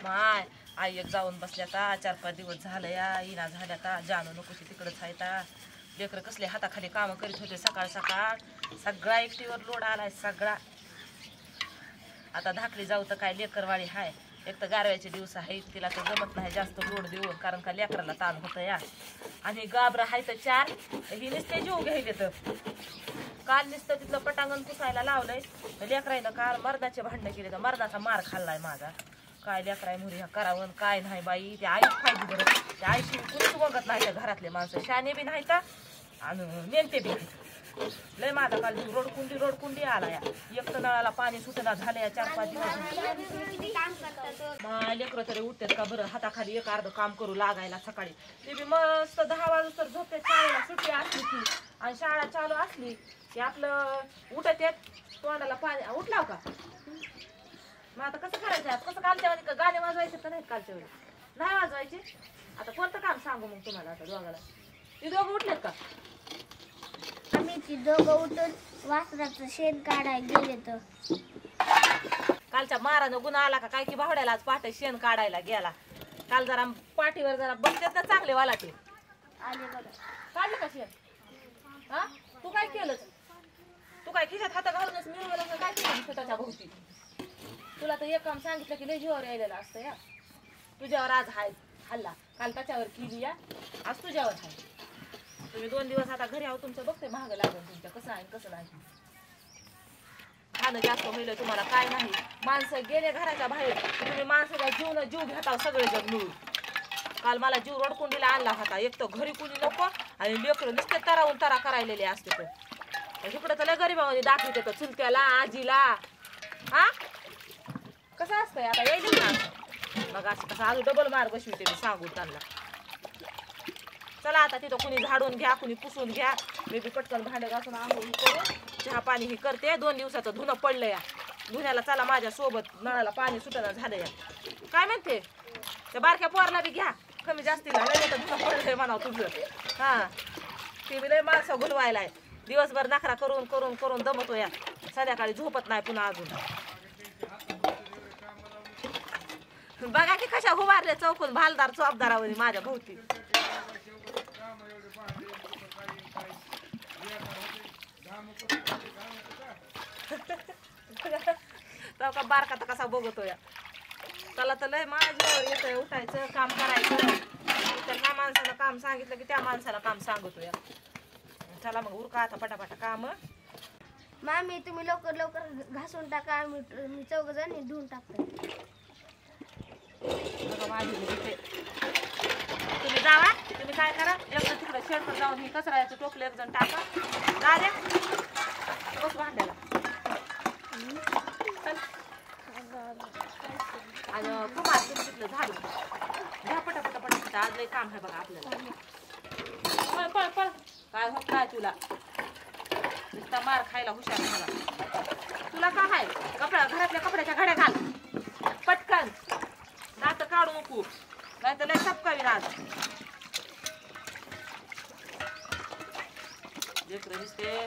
My I एक जाऊन बसल्या का 4-5 दिवस झालं या इना झाल्या का जानू नकोशी तिकडंच आहे ता लेकरं कसले हाताखाली कामं करीत होते सकाळ सकाळ सगळा एकटीवर लोड आलाय सगळा आता धाकली जाऊ तर काय लेकरवाळी हाय एक तर गारव्याचे दिवस आहेत तिला तर जमत नाही जास्त लोड देऊन कारण का लेकराला ताण होतं या आणि गाबरं आहे तर 4 ही नुसते जीव घ्यायले तर काल नुसतं तिथलं पटांगण पुसायला लावलंय लेकराईनं काल मर्दाचे भांडणं केले तर मर्दाचा मार खाल्लाय माझा काय लेकराय मुली ह्या करावं काय नाही बाई ते आईच पाहिजे बरं त्या आईशी कुणीच बघत नाही त्या घरातले माणसं शाने बी नाही तर आणि नेमते बी लय माझा काल रोडकुंडी आला या एक तर नळाला पाणी सुटना झालं या 4-5 दिवस लेकरं तरी उठतात का बरं हाताखाली एक अर्ध काम करू लागायला सकाळी ते बी मस्त 10 वाजता झोपते शाळेला सुट्टी असली की आणि शाळा चालू असली की आपलं उठत येत तोंडाला पाणी उठलाव का मग आता कसं करायचं कसं कालच्या वेळी गाणे वाजवायचे तर नाहीत कालच्या वेळी नाही वाजवायचे आता कोणतं काम सांगू मग तुम्हाला आता दोघाला ती दोघं उठलेत का आम्ही ती दोघं उठून वासराचं शेण काढायला गेले तर कालच्या मारानं गुन्हा आला का काय की भावड्याला आज पहाटे शेण काढायला गेला काल जरा पाठीवर जरा बसतात ना चांगले वालाटे आले बघा काढलं का शेण हा तू काय केलं तू काय खिशात हात घालूनच मिळवलं काय केलं स्वतःच्या भोवती तुला तर एक काम सांगितलं की लय जीवावर यायलेलं असतं या तुझ्यावर आज हाय हल्ला काल त्याच्यावर केली या आज तुझ्यावर हाय तुम्ही 2 दिवस आता घरी आहो तुमचं बघते महाग लागून तुमच्या कसं आहे कसं नाही खाणं जास्त होईल तुम्हाला काय नाही माणसं गेले घराच्या बाहेर तुम्ही माणसाचा जीव घेता सगळे जग मिळून काल मला जीव रोडकुंडीला आणला होता एक तर घरी कुणी नको आणि लेकरं नुसते तरावून तरा करायलेले असते तर इकडं तर लय गरीबामध्ये दाखवते तर चुलत्याला आजीला हा कसं असतंय आता यायचं ना मग असं कसं अजून डबल मार बसविते मी सांगू त्यांना चला आता तिथं कुणी झाडून घ्या कुणी पुसून घ्या मी बी पटकन भांडे घासून आंघोळ करून चहा पाणी हे करते 2 दिवसाचं धुणं पडलं या धुण्याला चला माझ्या सोबत नळाला पाणी सुटणं झालं या काय म्हणते त्या बारक्या पोरला बी घ्या कमी जास्ती झालं तर धुणं पडलंय म्हणावं तुझं हा ते बी लय माणसं घुलवायलाय दिवसभर नखरा करून करून करून दमतो या संध्याकाळी झोपत नाही पुन्हा अजून बघा की कशा उभारले चौकून भालदार चौपदारावर माझ्या भोवती का बारका तर कसा बघतो या त्याला तर लय माझ्यावर येतंय उठायचं काम करायचं तर ह्या माणसाला काम सांगितलं की त्या माणसाला काम सांगतो या चला मग उरका आता पटापटा काम मामी तुम्ही लवकर लवकर घासून टाका मी 4 जणी धुवून टाकतो तुम्ही जावा तुम्ही काय करा एकदा तिकडे शेडवर जाऊन ही कचऱ्याचं टोपलं 1 जण टाका दाद्या बस भांड्याला आणि कुमार तुम्ही तिथलं झाडू घ्या पटापटा पटापटा आज लय काम आहे बघा आपल्याला पळ पळ काय होत काय तुला नुसता मार खायला हुशार झाला तुला काय आहे घरातल्या कपड्याच्या घड्या घाल पटकन दात काढू नको नाही तर लय सपकावी आज लेकरं नुसते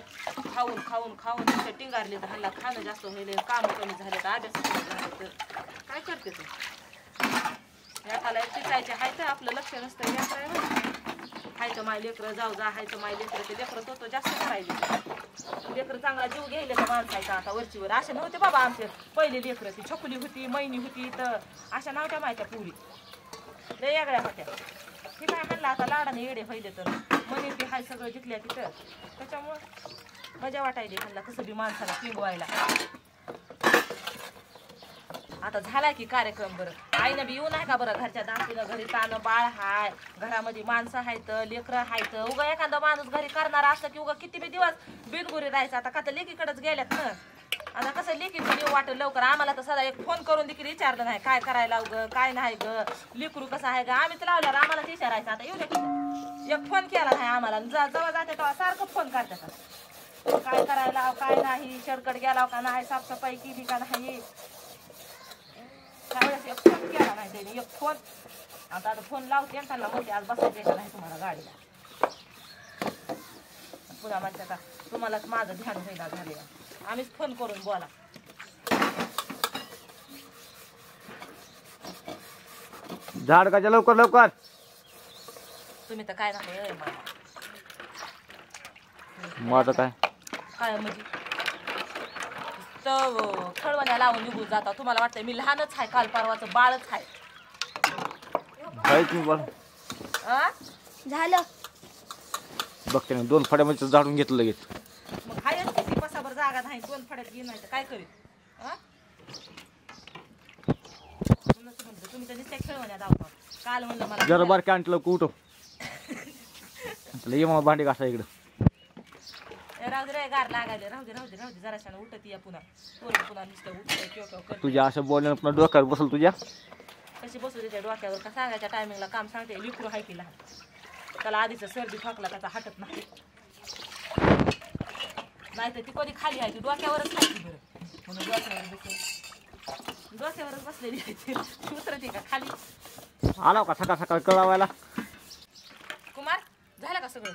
खाऊन खाऊन खाऊन नुसते टिंगारले तर हल्ला खाणं जास्त होईल काम कमी झाले तर अभ्यास कमी झाले तर काय करते तू एकाला टिचायचे हाय तर आपलं लक्ष नसतं हायचं माय लेकरं जाऊ जा हायचं माय लेकरं ते लेकरं तो जास्त करायचे लेकरं चांगला जीव घ्यायला तर माणसायचा आता वरचीवर अशा नव्हते बाबा आमचे पहिले लेकरं ती छकुली होती मैनी होती तर अशा नव्हत्या माहित्या पुरी लय वेगळ्या होत्या हे काय म्हणलं आता लाडाने येडे व्हायले तर मनी ती हाय सगळं जिंकल्या तिथं त्याच्यामुळं मजा वाटायली म्हणला कसं बी माणसाला पिंगवायला आता झालाय की कार्यक्रम बरं आईनं बी येऊ नाही का बरं घरच्या दाखीनं घरी तानं बाळ हाय घरामध्ये माणसं आहेत लेकरं आहेत उगा एखादा माणूस घरी करणारा असलं की उगा किती बी दिवस बिनगुरी राहायचं आता का तर लेकीकडेच गेल्यात ना आता कसं लेकीचं येऊ वाटत लवकर आम्हाला तर सदा एक फोन करून देखील विचारलं नाही काय करायला ग काय नाही ग लेकरू कसं आहे ग आम्हीच लावल्यावर आम्हालाच विचारायचं आता येऊ दे एक फोन केला नाही आम्हाला जवळ जाते तेव्हा सारखं फोन करतात काय करायला काय नाही शेडकट गेला का नाही साफसफाई केली का नाही त्यावेळेस एक फोन केला नाही त्याने एक फोन आता फोन लावते त्यांना म्हणते आज बसायचं का नाही तुम्हाला गाडीला पुन्हा म्हणते का तुम्हालाच माझं ध्यान होईना झाले आम्हीच फोन करून बोला झाड का लवकर लवकर. तुम्ही तर काय नाही माझं काय काय म्हणजे तर खळवण्या लावून निघून जाता. तुम्हाला वाटतंय मी लहानच आहे, काल परवाचं बाळच आहे. तुम्ही बोला. आ? झालं. बघते ना 2 फड्यामध्ये झाडून घेतलं लगेच. मग हायच किती बसाभर जागा नाही, 2 फड्यात घेऊन नाही तर काय करीत. तुम्ही तर नुसत्या खेळवण्या दावता. काल म्हणलं मला जरा बारके आणलं कुठं ये मग भांडी घासा इकडं. राहू दे रे, गार लागायले. राहू दे जराशानं उठत या पुन्हा. पुन्हा नुसतं उठतंय किंवा तुझ्या असं बोलण्यानं पुन्हा डोक्यावर बसल तुझ्या. कशी बसू त्याच्या डोक्यावर का सांगायच्या टायमिंगला काम सांगते. लिकरू हाय की लहान, त्याला आधीच सर्दी खोकला त्याचा हटत नाही. नाहीतर ती कधी खाली आहे ती डोक्यावरच खायची बरं म्हणून डोक्यावरच बसलेली आहे ती. उतरते का खाली. आला का सकाळ सकाळ कळावायला. कुमार झालं का सगळं.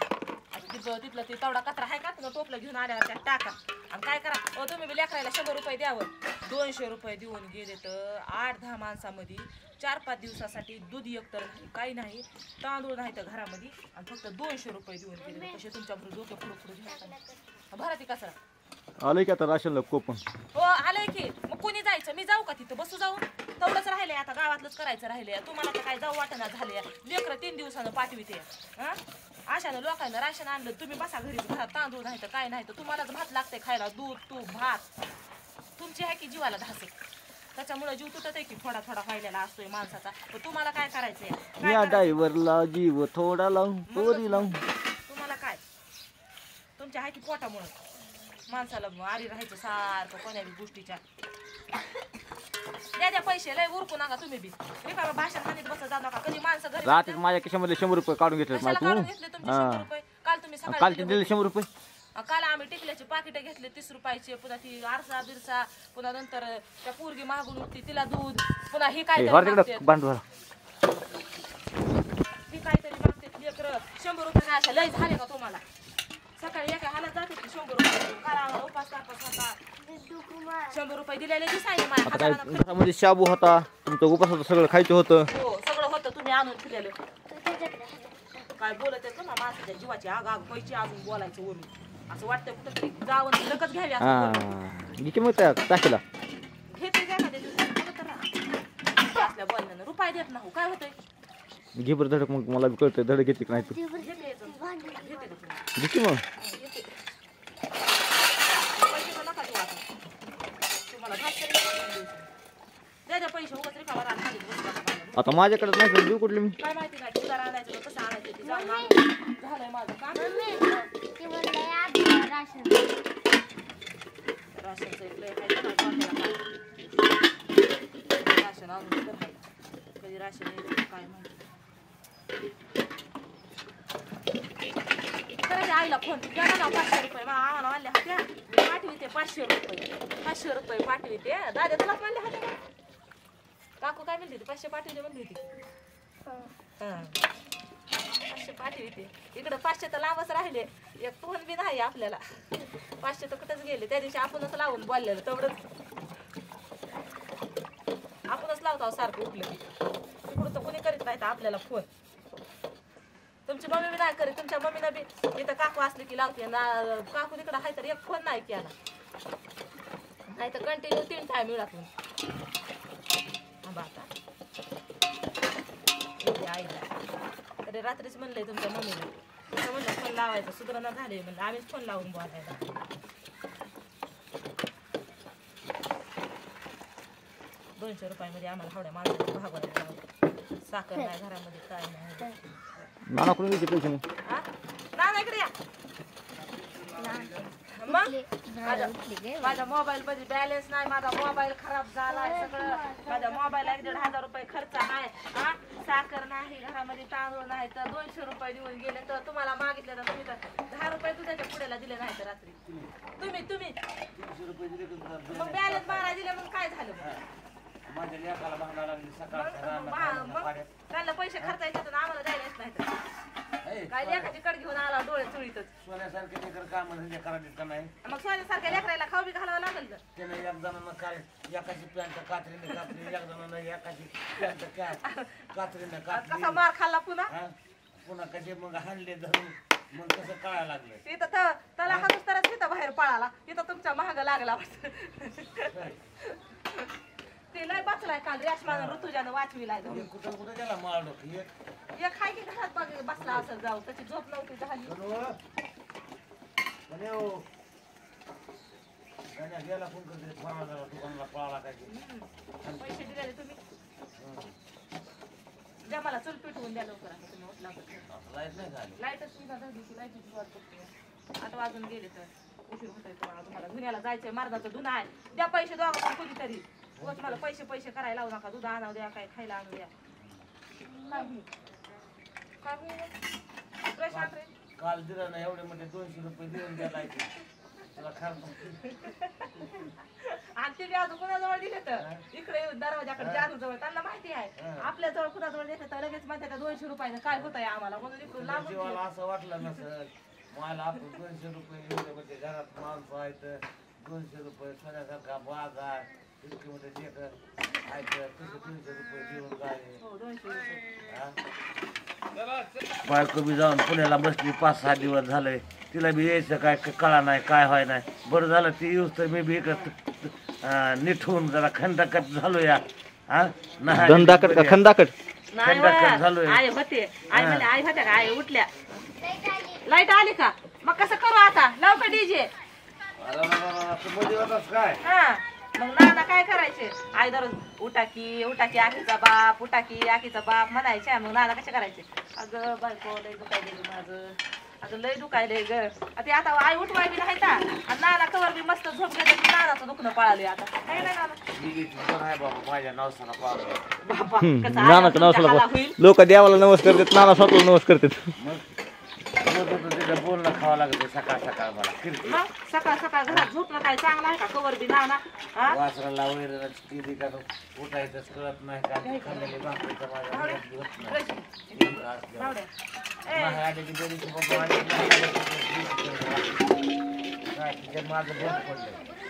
तिथलं ते तेवढा कचरा आहे का तुला टोपलं घेऊन आल्यावर त्यात टाका आणि काय करा. तुम्ही बी लेकरायला 100 रुपये द्यावं. 200 रुपये देऊन गेले तर 8-10 माणसामध्ये 4-5 दिवसासाठी दूध एकतर नाही, काही नाही, तांदूळ नाही तर घरामध्ये, आणि फक्त 200 रुपये देऊन गेले. कसे तुमच्याबरोबर डोके फुडू घ्यायचं भरा ती कचरा. आलंय की आता राशन कोपन. हो आलंय की. मग कोणी जायचं, मी जाऊ का तिथं बसू जाऊन. तेवढंच राहिलंय आता, गावातलंच करायचं राहिलंय. तुम्हाला तर काय जाऊ वाटना झाले. लेकरं 3 दिवसानं पाठविते. अशानं लोकांना राशन आणलं, तुम्ही बसा घरी, घरात तांदूळ नाही तर काय नाही तर तुम्हालाच भात लागतंय खायला. दूध तूप भात तुमची आहे की जीवाला धासक. त्याच्यामुळे जीव तुटत आहे की थोडा व्हायला असतोय माणसाचा. तर तुम्हाला काय करायचंय. या ड्रायव्हरला जीव थोडा लावून पोरी लावून. तुम्हाला काय तुमच्या आहे की पोटामुळे माणसाला आरी राहायचं सारखं कोण्या गोष्टीच्या. द्या पैसे लय उरकू नका तुम्ही बी. रिकामा भाषण म्हणत बसत जाऊ नका. कधी माणसं घरी रात्री माझ्या खिशामध्ये 100 रुपये काढून घेतले. कशाला काढून घेतले तुमचे 100 रुपये. काल तुम्ही काल सकाळी दिले 100 रुपये. काल आम्ही टिकल्याचे पाकिट घेतले 30 रुपयाचे. पुन्हा ती आरसा बिरसा, पुन्हा नंतर त्या पोरगी मागून उठती तिला दूध, पुन्हा ही काहीतरी मागते लेकरं. 100 रुपये काय अशा लय झाले का तुम्हाला. सकाळी एका हालात जाते की 100 रुपये. काल आम्हाला उपास तापास होता, 100 रुपये दिलेले दिसायले आता काय माझ्या. घरामध्ये शाबू होता, तुमचं उपास होतं, सगळं खायचं होतं. हो सगळं होतं, तुम्ही आणून ठेवलेलं. काय बोलत आहे ना माणसाच्या जीवाची आग व्हायची. अजून बोलायचं वरून असं वाटतं कुठं तरी जावं लगच घ्यावी. मग टाकीला घेते का असल्या बोलण्यानं रुपये देत नाही काय होतंय. घे बरं धडक. मग मला कळतंय धडक घेते की नाही तू. घेते मग पैसे उगाच रिकामा राहत नाही. आता माझ्याकडे नाही देऊ कुठले मी. काय माहिती नाही तुला आणायचं कसं आणायचं ते जाऊन झालंय माझं काम. राशनचं एक लय आहे ना, राशन आणून तर आहे. कधी राशन यायचं काय माहिती. करायचं आईला फोन द्या ना 500 रुपये. आम्हाला म्हणले होत्या पाठविते 500 रुपये. 500 रुपये पाठविते. दादा तुलाच म्हणले होते का. काकू काय म्हणते 500 पाठविते म्हणली होती. 500 पाठविते. इकडं 500 तर लांबच राहिले. एक फोन बी नाही आपल्याला. 500 तर कुठंच गेले. त्या दिवशी आपणच लावून बोललेलं तेवढंच. आपणच लावतो सारखं उठलं की. तिकडं तर कोणी करीत नाही तर आपल्याला फोन. तुमची मम्मी बी नाही करीत. तुमच्या मम्मीनं बी इथं काकू असली की लावते ना. काकू तिकडं आहे तर एक फोन नाही केला. नाही तर कंटिन्यू 3 टाइम मिळातून. आता आईला तरी रात्रीच म्हणलंय तुमच्या मम्मीला. म्हणलं फोन लावायचा सुधारणा झाले. म्हणलं आम्हीच फोन लावून बोलायला. 200 रुपयामध्ये आम्हाला हवड्या माणसाला भागवायला. साखर नाही घरामध्ये काय नाही. नाना कोणी पैसे नाही. ना इकडे या. मग माझ्या मोबाईल मध्ये बॅलन्स नाही. माझा मोबाईल खराब झालाय सगळं. माझ्या मोबाईलला 1,500 रुपये खर्च आहे. साखर नाही घरामध्ये, तांदूळ नाही तर 200 रुपये देऊन गेले. तर तुम्हाला मागितले तर तुम्ही तर 10 रुपये तुझ्याच्या पुढेला दिले नाही तर रात्री तुम्ही मग बॅलन्स मारा दिले. मग काय झालं मग त्यांना पैसे खर्चायचे तर आम्हाला द्यायलाच नाही तर काय लेखाची कड घेऊन आला डोळे चुळीतच. सोन्यासारखे लेकर काम करायचं का नाही मग सोन्यासारख्या लेकराला खाऊ बी घालावं लागेल तर. त्याने एक जणांना काय एकाची पॅन्ट कात्रीने कात्री एक जणांना एकाची पॅन्ट कात्रीने कात्री कसा मार खाल्ला पुन्हा. पुन्हा कसे मग हाणले धरून मग कसं कळायला लागलं. तिथं त्याला हातच तरच तिथं बाहेर पळाला. तिथं तुमच्या महाग लागला. ते लय बसलाय काल रेशमानं ऋतुजानं वाचविलाय धरून. कुठं कुठं गेला माळ डोक एक हाय की घरात बसला असं जाऊ त्याची झोप नव्हती झाली. गेला फोन करते दुकानाला पळाला काय पैसे दिलेले तुम्ही द्या मला चूल पिटवून द्या लवकर. आता तुम्ही उठला लाईट नाही झाली. लाईटच तुमचा धरली लाईटची वाट बघते. 8 वाजून गेले तर उशीर होतोय तुम्हाला धुण्याला जायचंय. मार्गाचं धुणं आहे. द्या पैसे दोघांना कुठेतरी. उगाच मला पैसे करायला लावू नका. दूध आणावं द्या काय खायला आणू द्या. काय होईल ब्रश आण रे. काल दिलं ना एवढे म्हणजे 200 रुपये देऊन द्या लाईट तुला खर्च. आणि ते व्याज कुणाजवळ दिले तर इकडे दरवाजाकडे जादू जवळ त्यांना माहिती आहे. आपल्या जवळ कुणाजवळ देते तर लगेच म्हणते 200 रुपयानं काय होत आहे आम्हाला म्हणून इकडून लांब. जीवाला असं वाटलं नसल मला आपण 200 रुपये एवढे म्हणजे घरात माणसं आहेत 200 रुपये सोन्यासारखा बाजार इतके मध्ये लेकर आहेत कसं 200 रुपये देऊन काय. हो 200 रुपये. बायको बी जाऊन पुण्याला बसली 5-6 दिवस झाले. तिला बी यायचं काय कळा नाही काय व्हाय नाही. बरं झालं ती येऊस तर मी बी नीट होऊन जरा खंडाकट झालो या. दंडाकट का खंडाकट नाही आई होते. आई म्हणजे आई होत्या का आई उठल्या. लाईट आली का मग कसं करू आता लाव का डीजे. काय हा मग नाना काय करायचे. आई दररोज उठा की आखीचा बाप म्हणायचे. मग नाना कसे करायचे. अगं बायको लय दुखायले माझं. अगं लय दुखायले ग. ते आता आई उठवाय बी नाही. आणि नाना कवर बी मस्त झोप घेते. नानाचं दुखणं पळाले आता काय नाही नाना. माझ्या नवसाला पाहतो बाबा नानाचं नाव सांगा. लोक देवाला नमस्कार करतात नाना स्वतःला नमस्कार करतात. तिथं बोलणं खावं लागतं सकाळ मला. मग सकाळ घरात झोपणं काय चांगलं आहे का कवर बी नाना. वासराला वगैरे किती का उठायचंच कळत नाही का खाल्लेली भाकरीचा माझं बंद पडलंय.